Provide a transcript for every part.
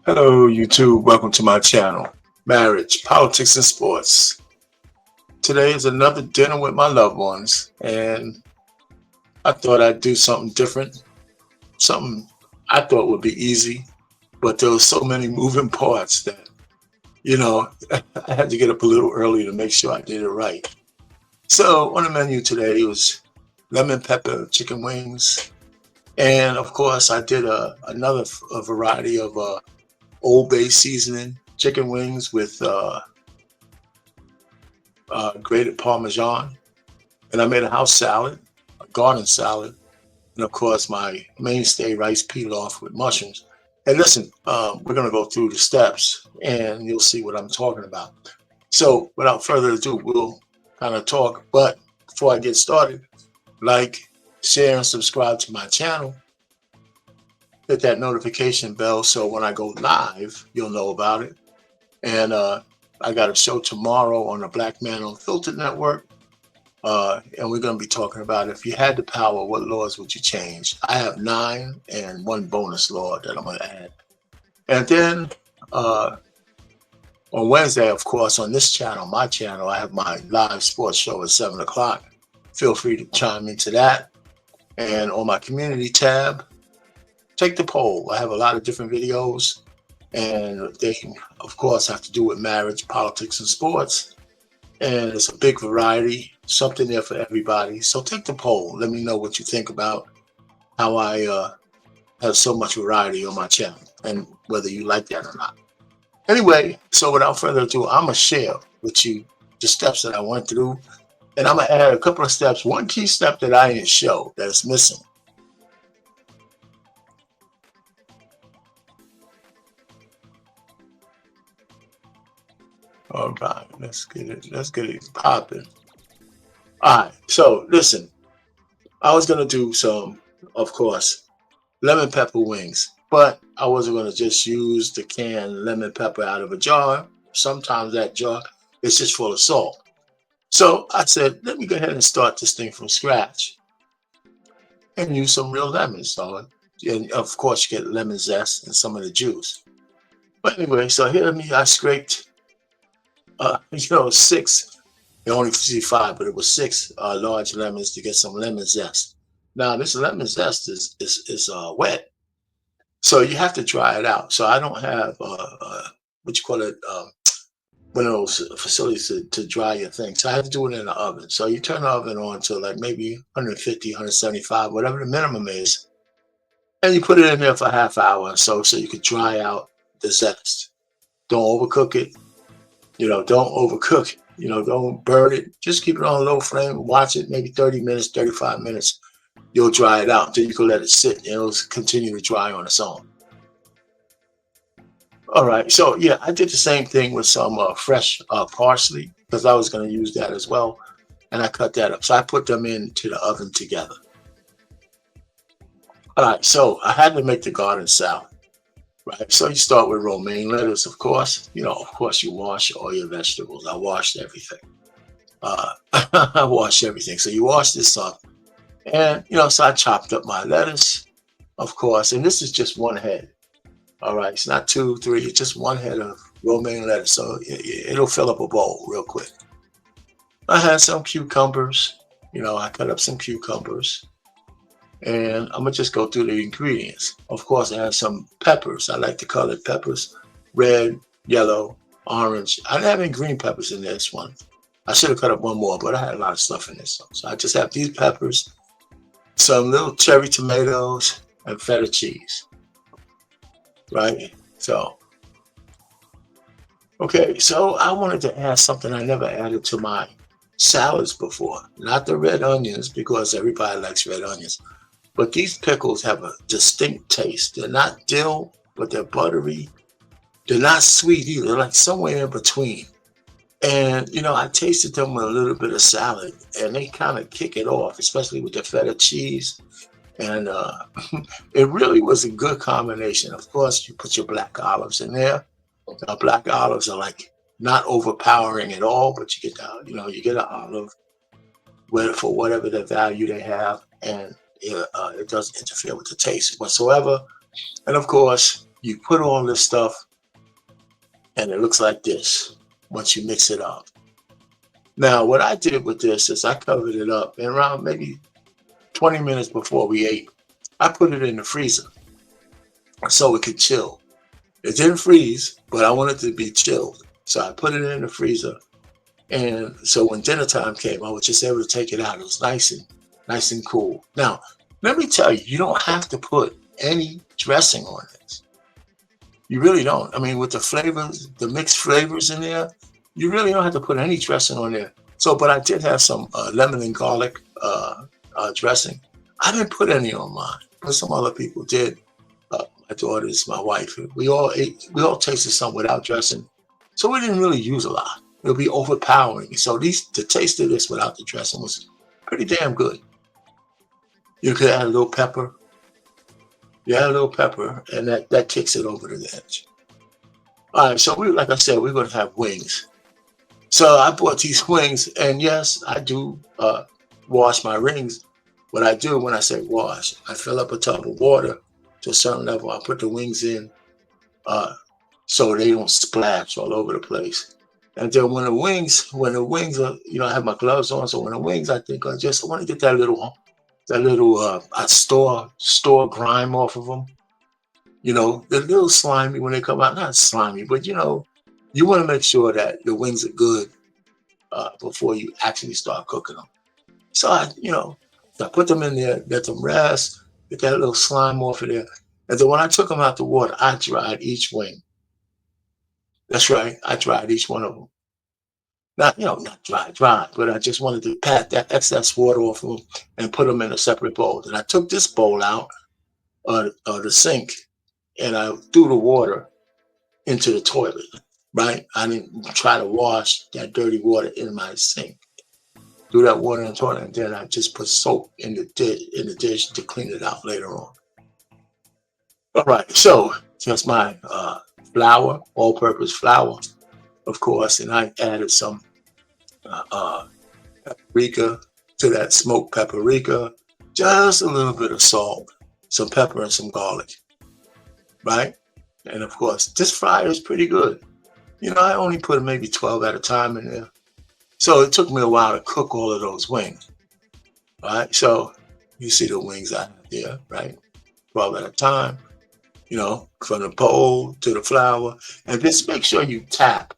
Hello, YouTube. Welcome to my channel, Marriage, Politics, and Sports. Today is another dinner with my loved ones, and I thought I'd do something different, something I thought would be easy, but there were so many moving parts that, you know, I had to get up a little early to make sure I did it right. So on the menu today was lemon pepper chicken wings, and of course I did another variety of Old Bay seasoning chicken wings with grated Parmesan, and I made a house salad, a garden salad, and of course my mainstay rice pilaf with mushrooms. And listen, we're gonna go through the steps, and you'll see what I'm talking about. So without further ado, we'll kind of talk. But before I get started, like, share, and subscribe to my channel. Hit that notification bell so when I go live, you'll know about it. And I got a show tomorrow on the Black Man Unfiltered Network. And we're going to be talking about, if you had the power, what laws would you change? I have 9 and 1 bonus law that I'm going to add. And then on Wednesday, of course, on this channel, my channel, I have my live sports show at 7 o'clock. Feel free to chime into that. And on my community tab, take the poll. I have a lot of different videos, and they, of course, have to do with marriage, politics, and sports. And it's a big variety, something there for everybody. So take the poll. Let me know what you think about how I have so much variety on my channel and whether you like that or not. Anyway, so without further ado, I'm going to share with you the steps that I went through. And I'm going to add a couple of steps. One key step that I didn't show that is missing. All right, let's get it popping. All right, so listen, I was gonna do some, of course, lemon pepper wings, but I wasn't gonna just use the canned lemon pepper out of a jar. Sometimes that jar is just full of salt. So I said, let me go ahead and start this thing from scratch and use some real lemons. So, and of course, you get lemon zest and some of the juice. But anyway, so here I scraped 6. You only see 5, but it was 6 large lemons to get some lemon zest. Now this lemon zest is wet, so you have to dry it out. So I don't have what you call it, one of those facilities to dry your thing. So I have to do it in the oven. So you turn the oven on to like maybe 150, 175, whatever the minimum is, and you put it in there for a half hour or so you could dry out the zest. Don't overcook it. Don't overcook it. Don't burn it. Just keep it on a low flame. Watch it maybe 30 minutes, 35 minutes. You'll dry it out until you can let it sit, and it'll continue to dry on its own. All right. So, yeah, I did the same thing with some fresh parsley because I was going to use that as well. And I cut that up. So I put them into the oven together. All right. So I had to make the garden salad. Right, so you start with romaine lettuce, of course. Of course, you wash all your vegetables. I washed everything. I washed everything. So you wash this up, and so I chopped up my lettuce, of course. And this is just one head. All right, it's not 2, 3. It's just one head of romaine lettuce, so it'll fill up a bowl real quick. I had some cucumbers. I cut up some cucumbers. And I'm gonna just go through the ingredients. Of course, I have some peppers. I like the colored peppers: red, yellow, orange. I didn't have any green peppers in this one. I should have cut up one more, but I had a lot of stuff in this one. So I just have these peppers, some little cherry tomatoes, and feta cheese. Right? So, okay, so I wanted to add something I never added to my salads before. Not the red onions, because everybody likes red onions. But these pickles have a distinct taste. They're not dill, but they're buttery. They're not sweet either. They're like somewhere in between. And, I tasted them with a little bit of salad, and they kind of kick it off, especially with the feta cheese. And it really was a good combination. Of course, you put your black olives in there. Black olives are like not overpowering at all, but you get you get an olive for whatever the value they have, and it doesn't interfere with the taste whatsoever. And of course, you put all this stuff and it looks like this once you mix it up. Now, what I did with this is I covered it up, and around maybe 20 minutes before we ate, I put it in the freezer so it could chill. It didn't freeze, but I wanted it to be chilled. So I put it in the freezer. And so when dinner time came, I was just able to take it out. It was nice and cool. Now, let me tell you, you don't have to put any dressing on it. You really don't. I mean, with the flavors, the mixed flavors in there, you really don't have to put any dressing on there. So, but I did have some lemon and garlic dressing. I didn't put any on mine, but some other people did. My daughters, my wife, we all ate. We all tasted some without dressing, so we didn't really use a lot. It'll be overpowering. So the taste of this without the dressing was pretty damn good. You could add a little pepper. You add a little pepper, and that kicks it over the edge. All right, so like I said, we're gonna have wings. So I bought these wings, and yes, I do wash my rings. What I do when I say wash, I fill up a tub of water to a certain level. I put the wings in uh, so they don't splash all over the place. And then when the wings are, I have my gloves on, so when the wings, I think I want to get that little I store grime off of them. They're a little slimy when they come out. Not slimy, but you want to make sure that the wings are good before you actually start cooking them. So I put them in there, let them rest, get that little slime off of there. And then when I took them out the water, I dried each wing. That's right, I dried each one of them. Not dry, but I just wanted to pat that excess water off of them and put them in a separate bowl. And I took this bowl out of the sink and I threw the water into the toilet, right? I didn't try to wash that dirty water in my sink. Threw that water in the toilet, and then I just put soap in the dish to clean it out later on. All right, so just my flour, all-purpose flour, of course, and I added some paprika to that smoked paprika, just a little bit of salt, some pepper, and some garlic, right? And of course, this fryer is pretty good. I only put maybe 12 at a time in there. So it took me a while to cook all of those wings, right? So you see the wings I have there, right? 12 at a time, from the bowl to the flour. And just make sure you tap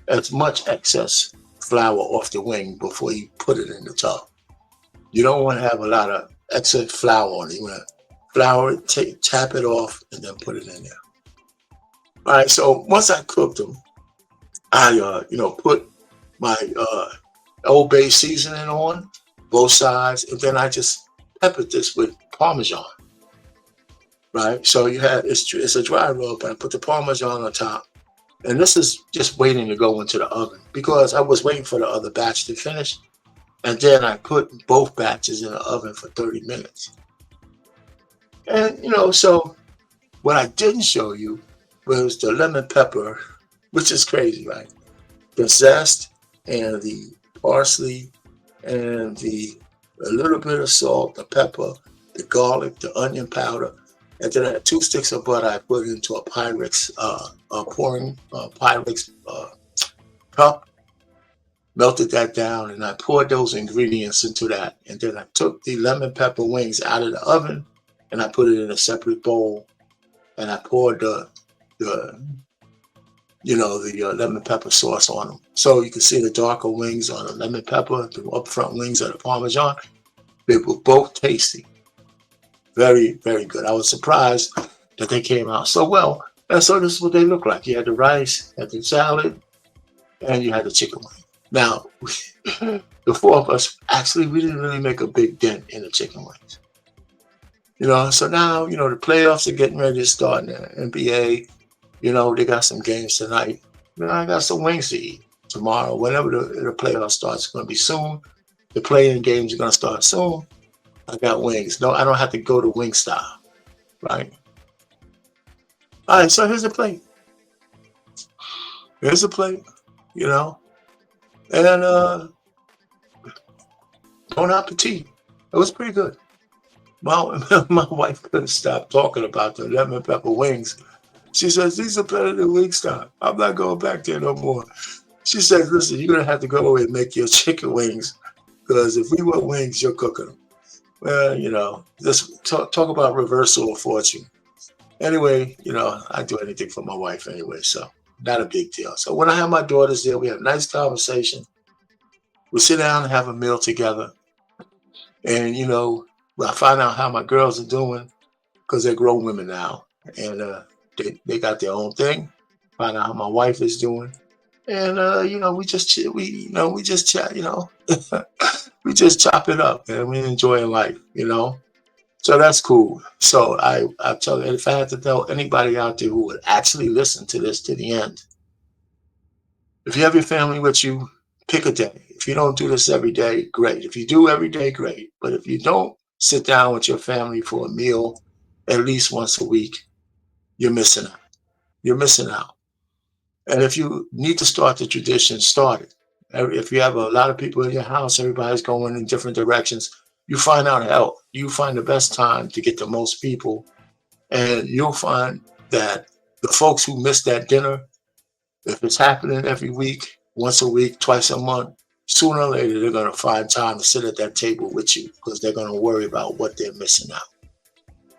as much excess flour off the wing before you put it in the tub. You don't want to have a lot of excess flour on it. You want to flour it, tap it off, and then put it in there. All right, so once I cooked them, I put my Old Bay seasoning on both sides, and then I just peppered this with Parmesan, right? So it's a dry rub, but I put the Parmesan on top, and this is just waiting to go into the oven because I was waiting for the other batch to finish, and then I put both batches in the oven for 30 minutes. And so what I didn't show you was the lemon pepper, which is crazy, right? The zest and the parsley and a little bit of salt, the pepper, the garlic, the onion powder, and then I had 2 sticks of butter I put into a Pyrex pouring Pyrex cup, melted that down, and I poured those ingredients into that, and then I took the lemon pepper wings out of the oven and I put it in a separate bowl, and I poured the lemon pepper sauce on them. So you can see the darker wings on the lemon pepper, the upfront wings of the Parmesan. They were both tasty. Very, very good. I was surprised that they came out so well. And so this is what they look like. You had the rice, you had the salad, and you had the chicken wing. Now, the four of us, actually, we didn't really make a big dent in the chicken wings. So now, the playoffs are getting ready to start in the NBA. They got some games tonight. I got some wings to eat tomorrow. Whenever the playoffs starts, it's going to be soon. The play-in games are going to start soon. I got wings. No, I don't have to go to Wingstop, right? All right, so here's the plate. Here's the plate, and bon appetit. It was pretty good. My wife couldn't stop talking about the lemon pepper wings She says, these are better than Wingstop. I'm not going back there no more. She says, listen, you're going to have to go away and make your chicken wings because if we want wings, you're cooking them. Well, this talk about reversal of fortune. Anyway, I do anything for my wife anyway, so not a big deal. So when I have my daughters there, we have a nice conversation. We sit down and have a meal together. And, I find out how my girls are doing because they're grown women now. And they got their own thing. Find out how my wife is doing. And, we just, we just chat, we just chop it up and we enjoy life. So that's cool. So I tell you, if I had to tell anybody out there who would actually listen to this to the end, if you have your family with you, pick a day. If you don't do this every day, great. If you do every day, great. But if you don't sit down with your family for a meal at least once a week, you're missing out. You're missing out. And if you need to start the tradition, start it. If you have a lot of people in your house, everybody's going in different directions, you find out how you find the best time to get the most people. And you'll find that the folks who miss that dinner, if it's happening every week, once a week, twice a month, sooner or later they're going to find time to sit at that table with you because they're going to worry about what they're missing out.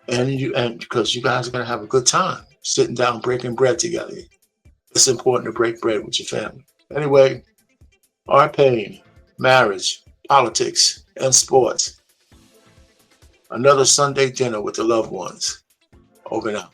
And because you guys are going to have a good time sitting down breaking bread together. It's important to break bread with your family. Anyway, our pain, marriage, politics, and sports. Another Sunday dinner with the loved ones. Over now.